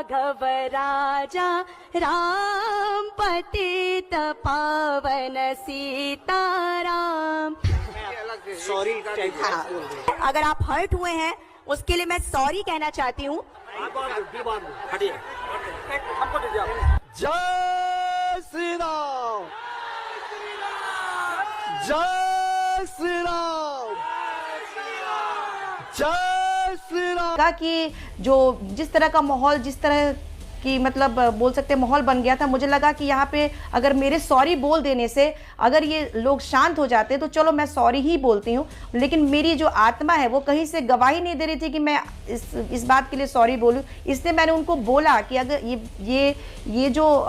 राघव राजा राम पतित पावन सीताराम। सॉरी। हाँ, अगर आप हर्ट हुए हैं उसके लिए मैं सॉरी कहना चाहती हूँ। जय श्री राम, जय श्री राम, जय श्री राम। का कि जो जिस तरह का माहौल, जिस तरह की मतलब बोल सकते हैं माहौल बन गया था, मुझे लगा कि यहाँ पे अगर मेरे सॉरी बोल देने से अगर ये लोग शांत हो जाते तो चलो मैं सॉरी ही बोलती हूँ, लेकिन मेरी जो आत्मा है वो कहीं से गवाही नहीं दे रही थी कि मैं इस बात के लिए सॉरी बोलूँ। इसलिए मैंने उनको बोला कि अगर ये जो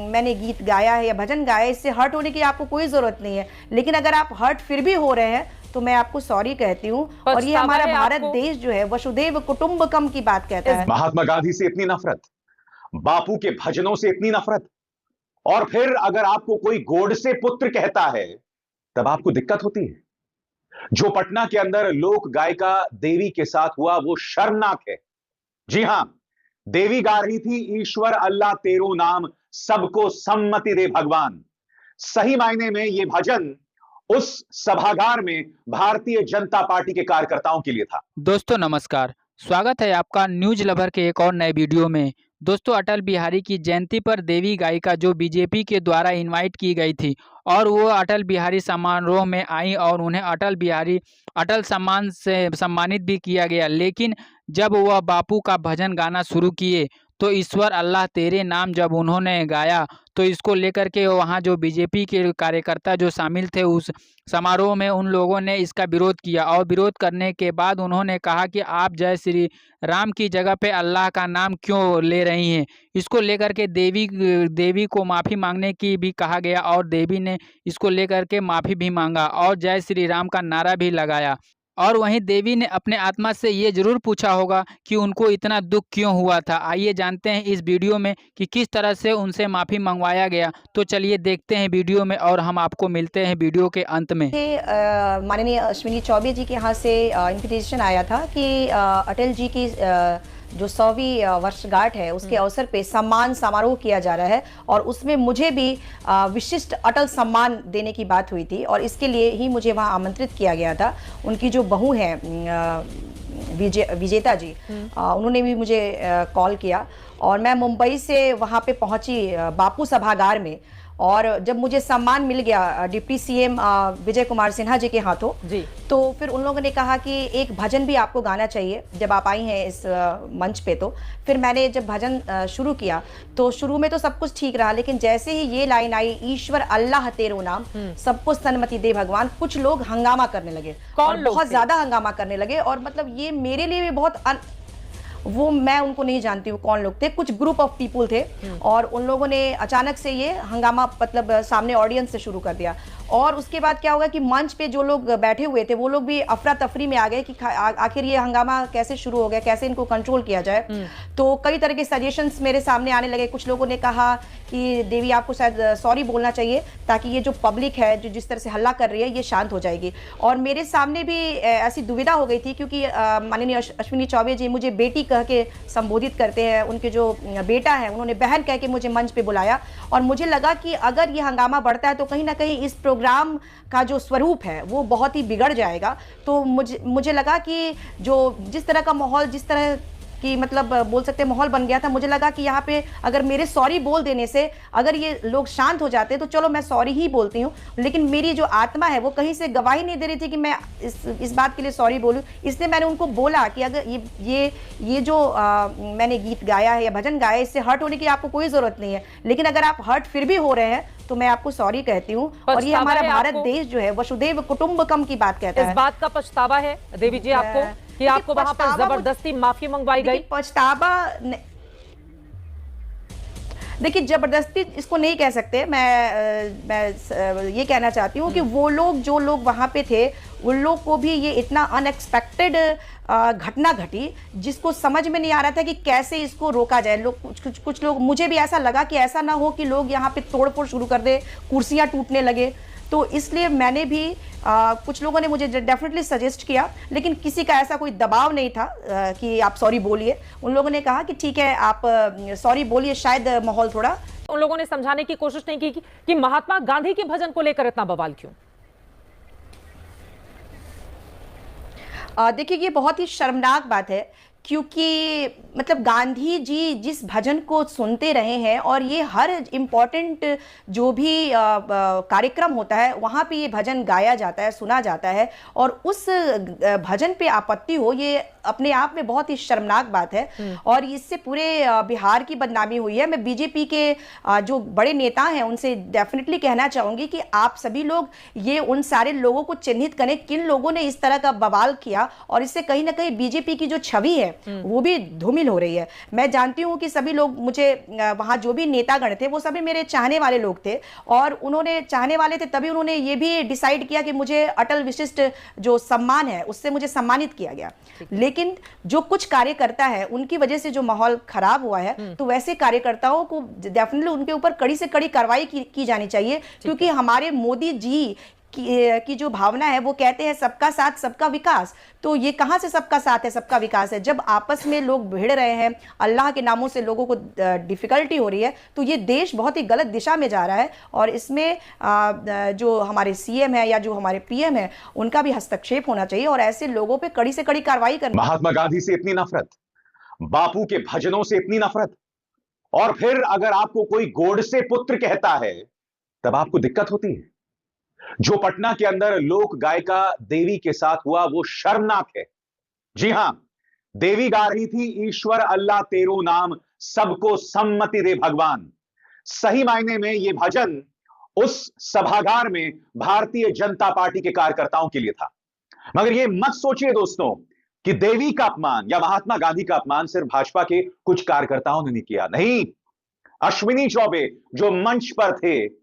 मैंने गीत गाया है या भजन गाया है, इससे हर्ट होने की आपको कोई ज़रूरत नहीं है, लेकिन अगर आप हर्ट फिर भी हो रहे हैं तो मैं आपको सॉरी कहती हूँ। और ये हमारा भारत देश जो है वसुधैव कुटुंबकम की बात कहता है। महात्मा गांधी से इतनी नफरत, बापू के भजनों से इतनी नफरत, और फिर अगर आपको कोई गोडसे पुत्र कहता है तब आपको दिक्कत होती है। जो पटना के अंदर लोक गायिका देवी के साथ हुआ वो शर्मनाक है। जी हां, देवी गा रही थी ईश्वर अल्लाह तेरो नाम सबको सम्मति दे भगवान। सही मायने में यह भजन उस सभागार में भारतीय जनता पार्टी के कार्यकर्ताओं के लिए था। दोस्तों नमस्कार, स्वागत है आपका न्यूज लवर के एक और नए वीडियो में। दोस्तों, अटल बिहारी की जयंती पर देवी गायिका जो बीजेपी के द्वारा इनवाइट की गई थी और वो अटल बिहारी समारोह में आई और उन्हें अटल सम्मान से सम्मानित भी किया गया। लेकिन जब वह बापू का भजन गाना शुरू किए तो ईश्वर अल्लाह तेरे नाम जब उन्होंने गाया तो इसको लेकर के वहाँ जो बीजेपी के कार्यकर्ता जो शामिल थे उस समारोह में, उन लोगों ने इसका विरोध किया। और विरोध करने के बाद उन्होंने कहा कि आप जय श्री राम की जगह पे अल्लाह का नाम क्यों ले रही हैं। इसको लेकर के देवी को माफ़ी मांगने की भी कहा गया और देवी ने इसको लेकर के माफ़ी भी मांगा और जय श्री राम का नारा भी लगाया। और वहीं देवी ने अपने आत्मा से ये जरूर पूछा होगा कि उनको इतना दुख क्यों हुआ था। आइए जानते हैं इस वीडियो में कि किस तरह से उनसे माफ़ी मंगवाया गया। तो चलिए देखते हैं वीडियो में और हम आपको मिलते हैं वीडियो के अंत में। माननीय अश्विनी चौबे जी के यहाँ से इन्विटेशन आया था कि अटल जी की जो 100वीं वर्षगांठ है उसके अवसर पे सम्मान समारोह किया जा रहा है और उसमें मुझे भी विशिष्ट अटल सम्मान देने की बात हुई थी और इसके लिए ही मुझे वहाँ आमंत्रित किया गया था। उनकी जो बहू है विजेता जी, उन्होंने भी मुझे कॉल किया और मैं मुंबई से वहाँ पे पहुँची बापू सभागार में। और जब मुझे सम्मान मिल गया डिप्टी सीएम विजय कुमार सिन्हा जी के हाथों जी, तो फिर उन लोगों ने कहा कि एक भजन भी आपको गाना चाहिए जब आप आई हैं इस मंच पे। तो फिर मैंने जब भजन शुरू किया तो शुरू में तो सब कुछ ठीक रहा, लेकिन जैसे ही ये लाइन आई ईश्वर अल्लाह तेरो नाम सबको सन्मति दे भगवान, कुछ लोग हंगामा करने लगे। कौन? बहुत ज्यादा हंगामा करने लगे और मतलब ये मेरे लिए भी बहुत वो मैं उनको नहीं जानती हूँ कौन लोग थे, कुछ ग्रुप ऑफ पीपल थे और उन लोगों ने अचानक से ये हंगामा मतलब सामने ऑडियंस से शुरू कर दिया। और उसके बाद क्या होगा कि मंच पे जो लोग बैठे हुए थे वो लोग भी अफरा तफरी में आ गए कि आखिर ये हंगामा कैसे शुरू हो गया, कैसे इनको कंट्रोल किया जाए। तो कई तरह के सजेशंस मेरे सामने आने लगे। कुछ लोगों ने कहा कि देवी आपको शायद सॉरी बोलना चाहिए ताकि ये जो पब्लिक है जो जिस तरह से हल्ला कर रही है ये शांत हो जाएगी। और मेरे सामने भी ऐसी दुविधा हो गई थी क्योंकि माननीय अश्विनी चौबे जी मुझे बेटी कह के संबोधित करते हैं। उनके जो बेटा है उन्होंने बहन कह के मुझे मंच पे बुलाया और मुझे लगा कि अगर ये हंगामा बढ़ता है तो कहीं ना कहीं इस प्रोग्राम का जो स्वरूप है वो बहुत ही बिगड़ जाएगा। तो मुझे लगा कि जो जिस तरह का माहौल, जिस तरह कि मतलब बोल सकते हैं माहौल बन गया था, मुझे लगा कि यहाँ पे अगर मेरे सॉरी बोल देने से अगर ये लोग शांत हो जाते तो चलो मैं सॉरी ही बोलती हूँ, लेकिन मेरी जो आत्मा है वो कहीं से गवाही नहीं दे रही थी कि मैं इस बात के लिए सॉरी बोलूँ। इसलिए मैंने उनको बोला कि अगर ये जो मैंने गीत गाया है या भजन गाया है, इससे हर्ट होने की आपको कोई ज़रूरत नहीं है, लेकिन अगर आप हर्ट फिर भी हो रहे हैं तो मैं आपको सॉरी कहती हूँ। और ये हमारा भारत देश जो है वसुधैव कुटुंबकम की बात कहता है। इस बात का पछतावा है देवी जी आपको कि आपको वहां पर जबरदस्ती माफी मंगवाई गई? पछतावा देखिए, जबरदस्ती इसको नहीं कह सकते। मैं ये कहना चाहती हूँ कि वो लोग जो लोग वहाँ पे थे उन लोग को भी ये इतना अनएक्सपेक्टेड घटना घटी जिसको समझ में नहीं आ रहा था कि कैसे इसको रोका जाए। लोग कुछ लोग, मुझे भी ऐसा लगा कि ऐसा ना हो कि लोग यहाँ पे तोड़फोड़ शुरू कर दे, कुर्सियाँ टूटने लगे। तो इसलिए मैंने भी कुछ लोगों ने मुझे डेफिनेटली सजेस्ट किया, लेकिन किसी का ऐसा कोई दबाव नहीं था कि आप सॉरी बोलिए। उन लोगों ने कहा कि ठीक है आप सॉरी बोलिए, शायद माहौल थोड़ा। उन लोगों ने समझाने की कोशिश नहीं की कि महात्मा गांधी के भजन को लेकर इतना बवाल क्यों? देखिए ये बहुत ही शर्मनाक बात है, क्योंकि मतलब गांधी जी जिस भजन को सुनते रहे हैं और ये हर इम्पॉर्टेंट जो भी कार्यक्रम होता है वहाँ पे ये भजन गाया जाता है, सुना जाता है, और उस भजन पे आपत्ति हो, ये अपने आप में बहुत ही शर्मनाक बात है। और इससे पूरे बिहार की बदनामी हुई है। मैं बीजेपी के जो बड़े नेता हैं उनसे डेफिनेटली कहना चाहूँगी कि आप सभी लोग ये उन सारे लोगों को चिन्हित करें किन लोगों ने इस तरह का बवाल किया, और इससे कहीं ना कहीं बीजेपी की जो छवि है वो भी धूमिल हो रही है। मैं जानती हूँ कि सभी लोग, मुझे वहाँ जो भी नेतागण थे वो सभी मेरे चाहने वाले लोग थे, और उन्होंने चाहने वाले थे तभी उन्होंने ये भी डिसाइड किया कि मुझे अटल विशिष्ट जो सम्मान है उससे मुझे सम्मानित किया गया। लेकिन जो कुछ कार्यकर्ता है उनकी वजह से जो माहौल खराब हुआ है, तो वैसे कार्यकर्ताओं को डेफिनेटली उनके ऊपर कड़ी से कड़ी कार्रवाई की जानी चाहिए, क्योंकि हमारे मोदी जी की जो भावना है वो कहते हैं सबका साथ सबका विकास। तो ये कहां से सबका साथ है सबका विकास है? जब आपस में लोग भिड़ रहे हैं, अल्लाह के नामों से लोगों को डिफिकल्टी हो रही है, तो ये देश बहुत ही गलत दिशा में जा रहा है, और इसमें जो हमारे सीएम है या जो हमारे पीएम है उनका भी हस्तक्षेप होना चाहिए, और ऐसे लोगों पे कड़ी से कड़ी कार्रवाई करनी। महात्मा गांधी से इतनी नफरत, बापू के भजनों से इतनी नफरत, और फिर अगर आपको कोई गोडसे पुत्र कहता है तब आपको दिक्कत होती है। जो पटना के अंदर लोक गायिका देवी के साथ हुआ वो शर्मनाक है। जी हां, देवी गा रही थी ईश्वर अल्लाह तेरो नाम, सबको सम्मति दे भगवान। सही मायने में यह भजन उस सभागार में भारतीय जनता पार्टी के कार्यकर्ताओं के लिए था। मगर यह मत सोचिए दोस्तों कि देवी का अपमान या महात्मा गांधी का अपमान सिर्फ भाजपा के कुछ कार्यकर्ताओं ने नहीं किया। नहीं, अश्विनी चौबे जो मंच पर थे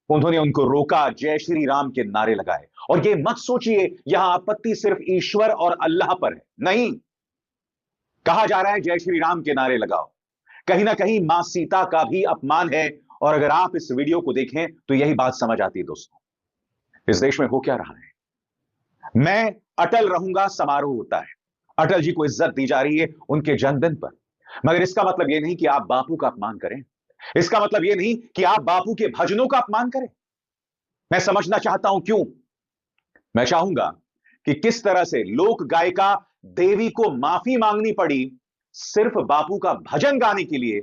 उन्होंने उनको रोका, जय श्री राम के नारे लगाए। और ये मत सोचिए यहां आपत्ति सिर्फ ईश्वर और अल्लाह पर है, नहीं, कहा जा रहा है जय श्री राम के नारे लगाओ। कहीं ना कहीं मां सीता का भी अपमान है, और अगर आप इस वीडियो को देखें तो यही बात समझ आती है दोस्तों, इस देश में हो क्या रहा है। मैं अटल रहूंगा समारोह होता है, अटल जी को इज्जत दी जा रही है उनके जन्मदिन पर, मगर इसका मतलब यह नहीं कि आप बापू का अपमान करें, इसका मतलब यह नहीं कि आप बापू के भजनों का अपमान करें। मैं समझना चाहता हूं क्यों। मैं चाहूंगा कि किस तरह से लोक गायिका देवी को माफी मांगनी पड़ी सिर्फ बापू का भजन गाने के लिए।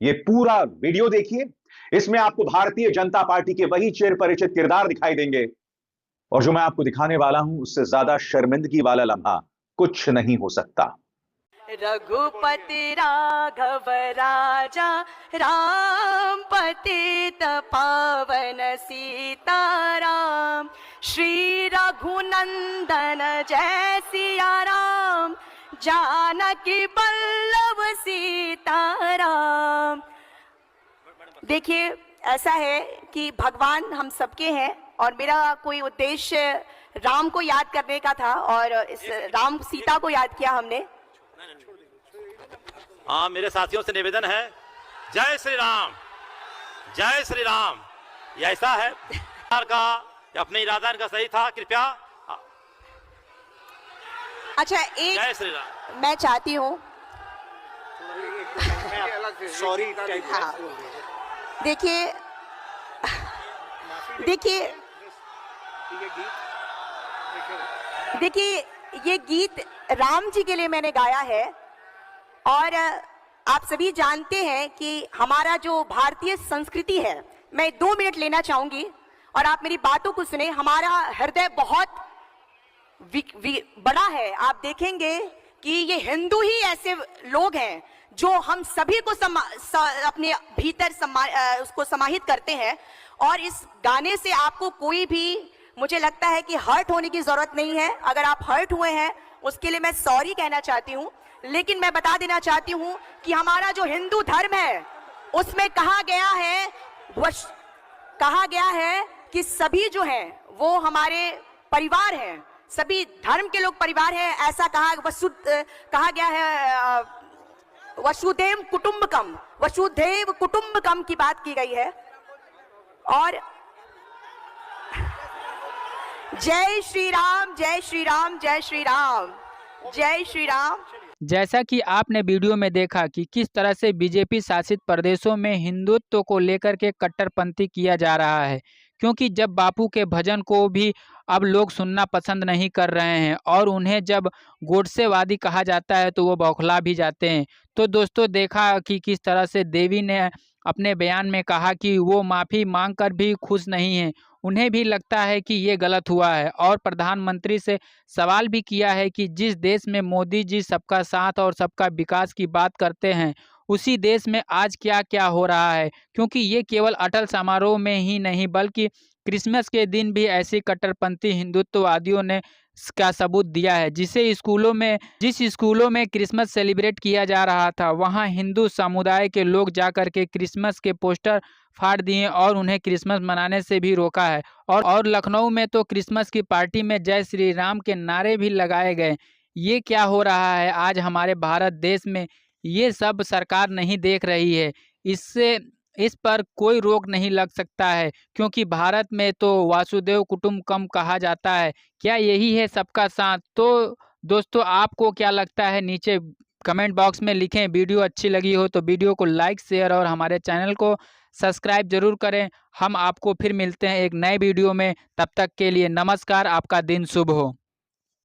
यह पूरा वीडियो देखिए, इसमें आपको भारतीय जनता पार्टी के वही चिर परिचित किरदार दिखाई देंगे, और जो मैं आपको दिखाने वाला हूं उससे ज्यादा शर्मिंदगी वाला लम्हा कुछ नहीं हो सकता। रघुपति राघव राजा राम पतित पावन सीताराम, श्री रघुनंदन जय सिया राम, जानकी बल्लभ सीताराम। देखिए, ऐसा है कि भगवान हम सबके हैं, और मेरा कोई उद्देश्य राम को याद करने का था, और इस राम सीता को याद किया हमने। हाँ, मेरे साथियों से निवेदन है, जय श्री राम, जय श्री राम। ये ऐसा है का अपने इरादा इनका सही था, कृपया। अच्छा, जय श्री राम। मैं चाहती हूँ, सॉरी, हाँ, देखिए ये गीत राम जी के लिए मैंने गाया है, और आप सभी जानते हैं कि हमारा जो भारतीय संस्कृति है, मैं 2 मिनट लेना चाहूंगी और आप मेरी बातों को सुने। हमारा हृदय बहुत बड़ा है। आप देखेंगे कि ये हिंदू ही ऐसे लोग हैं जो हम सभी को अपने भीतर उसको समाहित करते हैं, और इस गाने से आपको कोई भी, मुझे लगता है कि हर्ट होने की जरूरत नहीं है। अगर आप हर्ट हुए हैं उसके लिए मैं सॉरी कहना चाहती हूँ, लेकिन मैं बता देना चाहती हूँ कि हमारा जो हिंदू धर्म है उसमें कहा गया है कि सभी जो हैं वो हमारे परिवार हैं, सभी धर्म के लोग परिवार हैं। ऐसा कहा गया है, वसुदेव कुटुंबकम की बात की गई है। और जय श्री राम, जय श्री राम, जय श्री राम, जय श्री राम। जैसा कि आपने वीडियो में देखा कि किस तरह से बीजेपी शासित प्रदेशों में हिंदुत्व को लेकर के कट्टरपंथी किया जा रहा है, क्योंकि जब बापू के भजन को भी अब लोग सुनना पसंद नहीं कर रहे हैं और उन्हें जब गोडसेवादी कहा जाता है तो वो बौखला भी जाते हैं। तो दोस्तों देखा कि किस तरह से देवी ने अपने बयान में कहा कि वो माफ़ी मांगकर भी खुश नहीं हैं, उन्हें भी लगता है कि ये गलत हुआ है और प्रधानमंत्री से सवाल भी किया है कि जिस देश में मोदी जी सबका साथ और सबका विकास की बात करते हैं उसी देश में आज क्या क्या हो रहा है, क्योंकि ये केवल अटल समारोह में ही नहीं बल्कि क्रिसमस के दिन भी ऐसे कट्टरपंथी हिंदुत्ववादियों ने का सबूत दिया है। जिस स्कूलों में क्रिसमस सेलिब्रेट किया जा रहा था वहां हिंदू समुदाय के लोग जाकर के क्रिसमस के पोस्टर फाड़ दिए और उन्हें क्रिसमस मनाने से भी रोका है और लखनऊ में तो क्रिसमस की पार्टी में जय श्री राम के नारे भी लगाए गए। ये क्या हो रहा है आज हमारे भारत देश में, ये सब सरकार नहीं देख रही है। इस पर कोई रोक नहीं लग सकता है, क्योंकि भारत में तो वासुदेव कुटुंबकम कहा जाता है। क्या यही है सबका साथ? तो दोस्तों आपको क्या लगता है नीचे कमेंट बॉक्स में लिखें। वीडियो अच्छी लगी हो तो वीडियो को लाइक शेयर और हमारे चैनल को सब्सक्राइब जरूर करें। हम आपको फिर मिलते हैं एक नए वीडियो में, तब तक के लिए नमस्कार, आपका दिन शुभ हो।